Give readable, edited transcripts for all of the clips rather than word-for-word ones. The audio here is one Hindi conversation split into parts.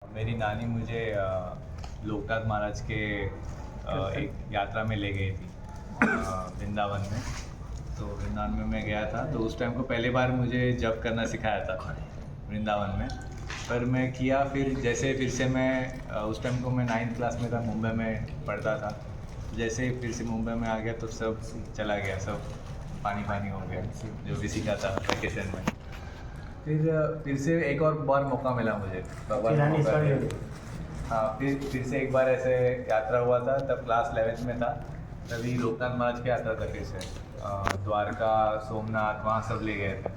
मेरी नानी मुझे लोकनाथ महाराज के एक यात्रा में ले गई थी वृंदावन में। तो वृंदावन में मैं गया था, तो उस टाइम को पहली बार मुझे जप करना सिखाया था वृंदावन में। पर मैं किया, फिर से मैं उस टाइम को मैं 9th क्लास में था, मुंबई में पढ़ता था। जैसे ही फिर से मुंबई में आ गया तो सब चला गया, सब पानी पानी हो गया जो भी सीखा था वैकेशन में। फिर से एक और बार मौका मिला मुझे भगवान ने मौका दिया। हाँ, फिर से एक बार ऐसे यात्रा हुआ था, तब क्लास 11th में था। तभी लोकनाथ महाराज की यात्रा था, फिर से द्वारका, सोमनाथ, वहाँ सब ले गए थे।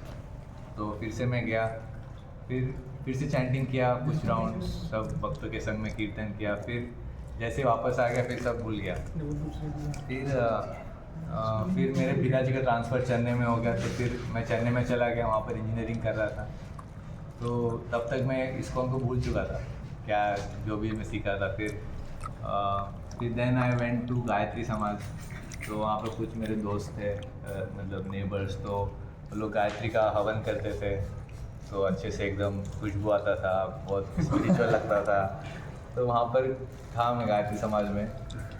तो फिर से मैं गया, फिर से चैंटिंग किया कुछ राउंड, सब भक्तों के संग में कीर्तन किया। फिर जैसे वापस आ गया, फिर सब भूल गया। फिर मेरे पिताजी का ट्रांसफ़र चेन्नई में हो गया, तो फिर मैं चेन्नई में चला गया, वहाँ पर इंजीनियरिंग कर रहा था। तो तब तक मैं इस्कॉन को भूल चुका था, क्या जो भी मैं सीखा था। फिर then I went to Gayatri Samaj. तो वहाँ पर कुछ मेरे दोस्त थे, मतलब नेबर्स, तो वो लोग गायत्री का हवन करते थे। तो अच्छे से एकदम खुशबू आता था, बहुत स्पिरिचुअल लगता था। तो वहाँ पर था मैं गायत्री समाज में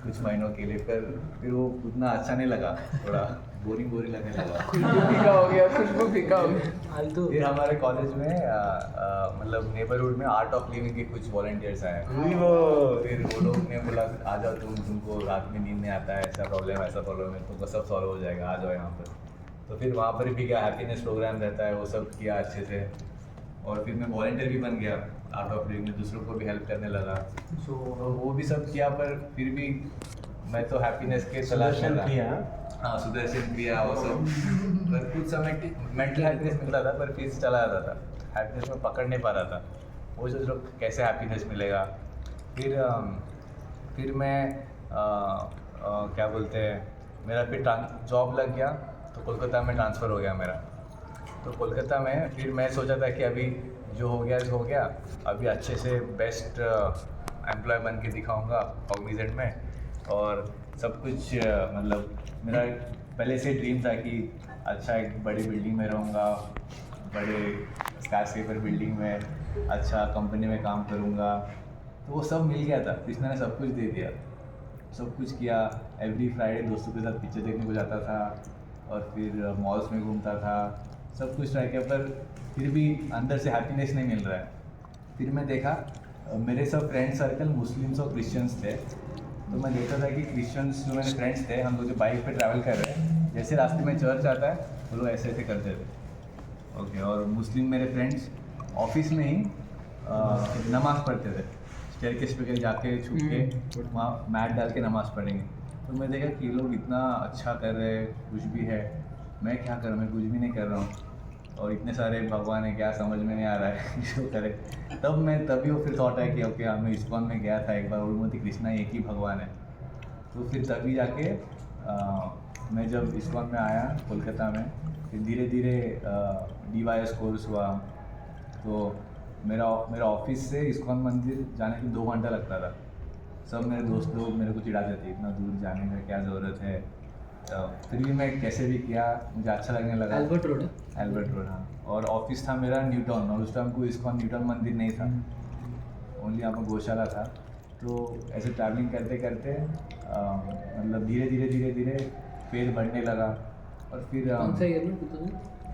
कुछ महीनों के लिए। फिर वो उतना अच्छा नहीं लगा, थोड़ा बोरिंग लगने लगा। फीका हो गया, खुशबू फीका हो गया फालतू। फिर हमारे कॉलेज में मतलब नेबरहुड में आर्ट ऑफ लिविंग के कुछ वॉलंटियर्स आए। फिर वो लोग ने बोला आ जाओ, तुमको रात में नींद नहीं आता है, ऐसा प्रॉब्लम है, तुमको सब सॉल्व हो जाएगा, आ जाओ यहाँ पर। तो फिर वहाँ पर भी क्या हैप्पीनेस प्रोग्राम रहता है, वो सब किया अच्छे से। और फिर मैं वॉलंटियर भी बन गया आर्ट ऑफ लिविंग में, दूसरों को भी हेल्प करने लगा। तो वो भी सब किया, पर फिर भी मैं तो हैप्पीनेस के तलाश में था। हाँ, सुदर्शन क्रिया वो सब। पर कुछ समय मेंटल हैप्पीनेस मिलता था, पर फिर चला जाता था, हैप्पीनेस में पकड़ नहीं पा रहा था। वो सोच लो कैसे हैप्पीनेस मिलेगा। फिर मैं क्या बोलते हैं, मेरा फिर जॉब लग गया, तो कोलकाता में ट्रांसफ़र हो गया मेरा। तो कोलकाता में फिर मैं सोचा था कि अभी जो हो गया सो हो गया, अभी अच्छे से बेस्ट एम्प्लॉय बन के दिखाऊंगा कॉग्निजेंट में। और सब कुछ मतलब मेरा पहले से ड्रीम था कि अच्छा एक बड़ी बिल्डिंग में रहूँगा, बड़े स्काईस्क्रेपर बिल्डिंग में, अच्छा कंपनी में काम करूँगा। तो वो सब मिल गया था, कृष्णा ने सब कुछ दे दिया, सब कुछ किया। एवरी फ्राइडे दोस्तों के साथ पिक्चर देखने को जाता था, और फिर मॉल्स में घूमता था, सब कुछ ट्राई किया, पर फिर भी अंदर से हैप्पीनेस नहीं मिल रहा है। फिर मैं देखा मेरे सब फ्रेंड सर्कल मुस्लिम्स और क्रिश्चियंस थे। तो मैं देखता था कि क्रिश्चियंस जो मेरे फ्रेंड्स थे, हम लोग जो बाइक पे ट्रैवल कर रहे हैं, जैसे रास्ते में चर्च आता है वो लोग ऐसे ऐसे करते थे। ओके, और मुस्लिम मेरे फ्रेंड्स ऑफिस में ही नमाज़ पढ़ते थे, स्टेयरकेस पे जाके छुप के वहाँ मैट डाल के नमाज़ पढ़ेंगे। तो मैं देखा कि ये लोग इतना अच्छा कर रहे हैं, कुछ भी है, मैं क्या करूँ, मैं कुछ भी नहीं कर रहा हूँ, और इतने सारे भगवान है, क्या समझ में नहीं आ रहा है जो करे। तभी वो फिर थॉट है कि ओके, मैं इस्कॉन में गया था एक बार, उर्मती कृष्णा एक ही भगवान है। तो फिर तभी जाके मैं जब इस्कॉन में आया कोलकाता में, फिर धीरे धीरे DYS कोर्स हुआ। तो मेरा ऑफिस से इस्कॉन मंदिर जाने के 2 घंटा लगता था। सब मेरे दोस्त लोग मेरे को चिढ़ाते थे, इतना दूर जाने में क्या ज़रूरत है। फिर भी मैं कैसे भी किया, मुझे अच्छा लगने लगा। एल्बर्ट रोड, हाँ। और ऑफिस था मेरा न्यूटाउन, और उस टाइम को इस्कॉन न्यूटाउन मंदिर नहीं था, ओनली यहाँ पर गौशाला था। तो ऐसे ट्रैवलिंग करते करते मतलब धीरे धीरे पेड़ बढ़ने लगा। और फिर कौन सा ईयर में?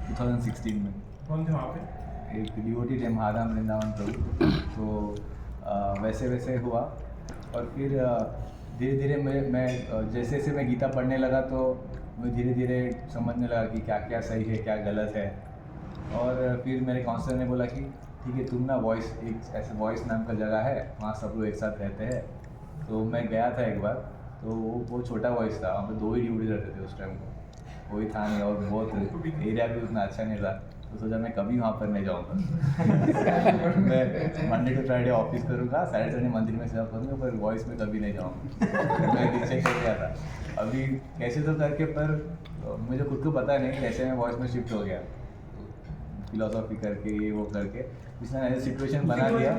2016 में कौन थे वहाँ पे? एक डिवोटी थे, महाधाम वृंदावन प्रभु। तो वैसे हुआ। और फिर धीरे धीरे मैं जैसे जैसे मैं गीता पढ़ने लगा, तो मैं धीरे धीरे समझने लगा कि क्या क्या सही है, क्या गलत है। और फिर मेरे काउंसलर ने बोला कि ठीक है, तुम ना वॉइस, एक ऐसे वॉइस नाम का जगह है, वहाँ सब लोग एक साथ रहते हैं। तो मैं गया था एक बार, तो वो छोटा वॉइस था, वहाँ पे 2 ही ड्यूटी रहते थे उस टाइम को, कोई था नहीं, और बहुत एरिया भी उतना अच्छा नहीं था। तो सोचा मैं कभी वहाँ पर नहीं जाऊँगा मैं मंडे टू फ्राइडे ऑफिस करूँगा, सैटरडे संडे मंदिर में सेवा करूँगा, पर वॉइस में कभी नहीं जाऊँगा मैं नीचे कर गया था। अभी कैसे तो करके, पर मुझे खुद को पता नहीं कैसे मैं वॉइस में शिफ्ट हो गया, फिलोसॉफी करके, ये वो करके इसने ऐसा सिचुएशन बना दिया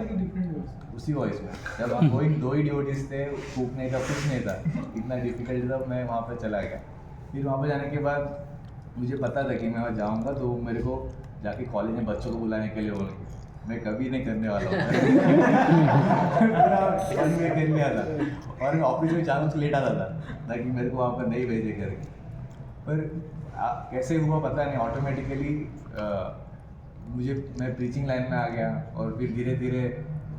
उसी वॉइस में। जब हम कोई 2 ही ड्यूटीज थे, कुक नहीं था, कुछ नहीं था, इतना डिफिकल्ट था, मैं वहाँ पर चला गया। फिर वहाँ पर जाने के बाद मुझे पता था कि मैं वहाँ जाऊँगा, तो मेरे को जाके कॉलेज में बच्चों को बुलाने के लिए बोलेंगे, मैं कभी नहीं करने वाला हूँ वन में कर लिया था और मैं ऑफिस में चारों से लेट आता था ताकि मेरे को वहाँ पर नहीं भेजे करके। पर कैसे हुआ पता नहीं, ऑटोमेटिकली मैं प्रीचिंग लाइन में आ गया और फिर धीरे धीरे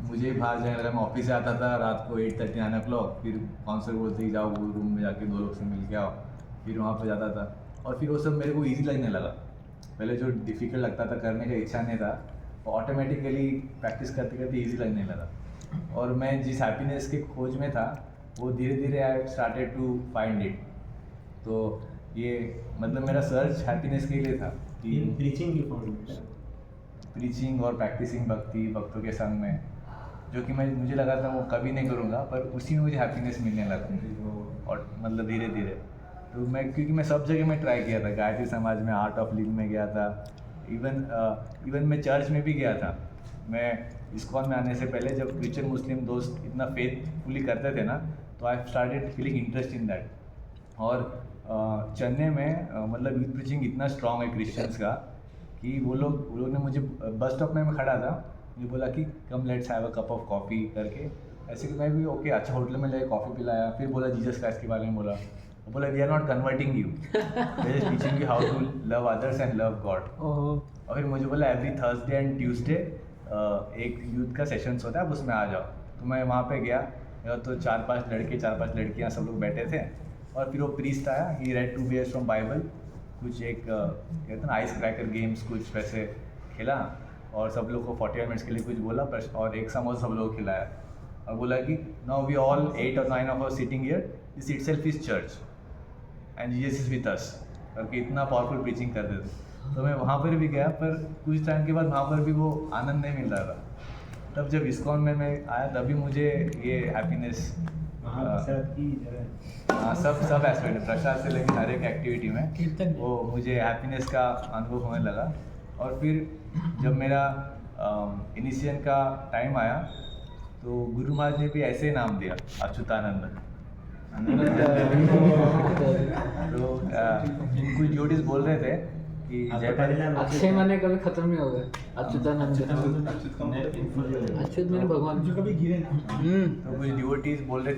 मुझे बाहर जाने लगा। मैं ऑफिस से आता था रात को 8:30 9 o'clock, फिर काउंसलर बोलते ही जाओ वो रूम में जाके 2 लोग से मिल के आओ, फिर वहाँ पर जाता था और फिर वो सब मेरे को ईजी लगने लगा। पहले जो डिफ़िकल्ट लगता था, करने का इच्छा नहीं था, वो ऑटोमेटिकली प्रैक्टिस करते करते ईजी लगने लगा। और मैं जिस हैप्पीनेस के खोज में था वो धीरे धीरे I started to find it. तो ये मतलब मेरा सर्च हैप्पीनेस के लिए था कि प्रीचिंग और प्रैक्टिसिंग भक्तों के संग में, जो कि मुझे लगा था वो कभी नहीं करूँगा, पर उसी में मुझे हैप्पीनेस मिलने लगा। और मतलब धीरे धीरे तो क्योंकि मैं सब जगह में ट्राई किया था, गायत्री समाज में, आर्ट ऑफ लिविंग में गया था, इवन मैं चर्च में भी गया था। मैं इस्कॉन में आने से पहले जब क्रिश्चियन मुस्लिम दोस्त इतना फेथफुली करते थे ना, तो I started feeling interest in that. और चेन्नई में मतलब यूथ प्रीचिंग इतना स्ट्रॉन्ग है क्रिश्चियंस का कि वो लोग ने मुझे बस स्टॉप में मैं खड़ा था, मुझे बोला कि come let's have a cup of coffee करके। ऐसे कि मैं भी ओके अच्छा होटल में ले कॉफ़ी पिलाया, फिर बोला जीसस क्राइस्ट के बारे में बोला we are not converting you, we are teaching you how to love others and love God. और फिर मुझे बोला एवरी थर्सडे एंड ट्यूसडे एक यूथ का सेशंस होता है, आप उसमें आ जाओ। तो मैं वहाँ पे गया तो 4-5 लड़के 4-5 लड़कियाँ सब लोग बैठे थे और फिर वो प्रीस्ट आया, ही रेड 2 verses फ्रॉम बाइबल, कुछ एक कहते हैं ना आइस क्रैकर गेम्स कुछ वैसे खेला और सब लोग को 45 मिनट्स के लिए कुछ बोला और एक समोसा सब लोग को खिलाया और बोला कि now we all 8 or 9 of us sitting here, this itself is church and Jesus is with us करके इतना पावरफुल प्रीचिंग करते थे। तो मैं वहाँ पर भी गया, पर कुछ टाइम के बाद वहाँ पर भी वो आनंद नहीं मिल रहा था। तब जब इस्कॉन में मैं आया तभी मुझे ये हैप्पीनेस सब एस्पेक्ट, प्रसाद से लेकर हर एक एक्टिविटी में वो मुझे हैप्पीनेस का अनुभव होने लगा। और फिर जब मेरा इनिशिएशन का टाइम आया तो गुरु महाराज ने भी ऐसे नाम दिया, अच्युतानंद। तो कुछ ज्योतिष बोल रहे थे कि अक्षय माने कभी खत्म नहीं होगा। अच्युतानंद अच्युत मैंने भगवान कभी गिरे ना। तो कुछ डिवोटीज बोल रहे थे